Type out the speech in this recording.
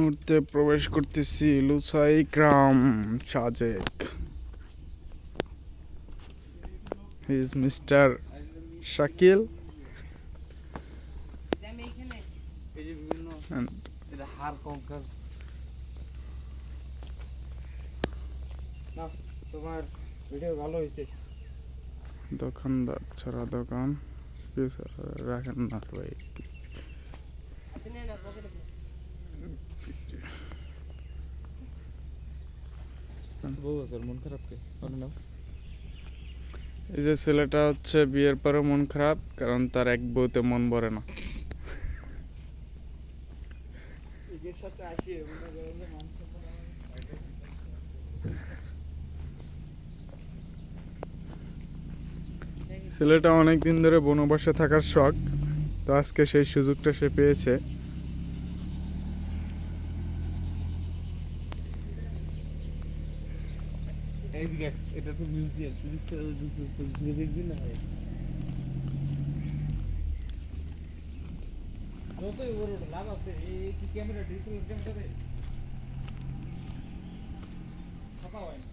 মুহূর্তে প্রবেশ করতেছি লুসাই গ্রাম Sajek. He is mister Shakil and তোমার ভিডিও ভালো হয়েছে। দোকানদার ছাড়া দোকান রাখেন না ভাই। মন খারাপ কে নাও। এই যে ছেলেটা হচ্ছে বিয়ের পরে মন খারাপ, কারণ তার এক বউতে মন ভরে না। ছেলেটা অনেক দিন ধরে বনবাসে থাকার শখ, তো আজকে সেই সুযোগটা সে পেয়েছে। এটা তো মিউজিয়াম, তুই দেখবি না ভাই। যতই বড় লাভ আছে এই কি ক্যামেরা ডিএসএলআর ক্যামেরাতে কথা হয় না।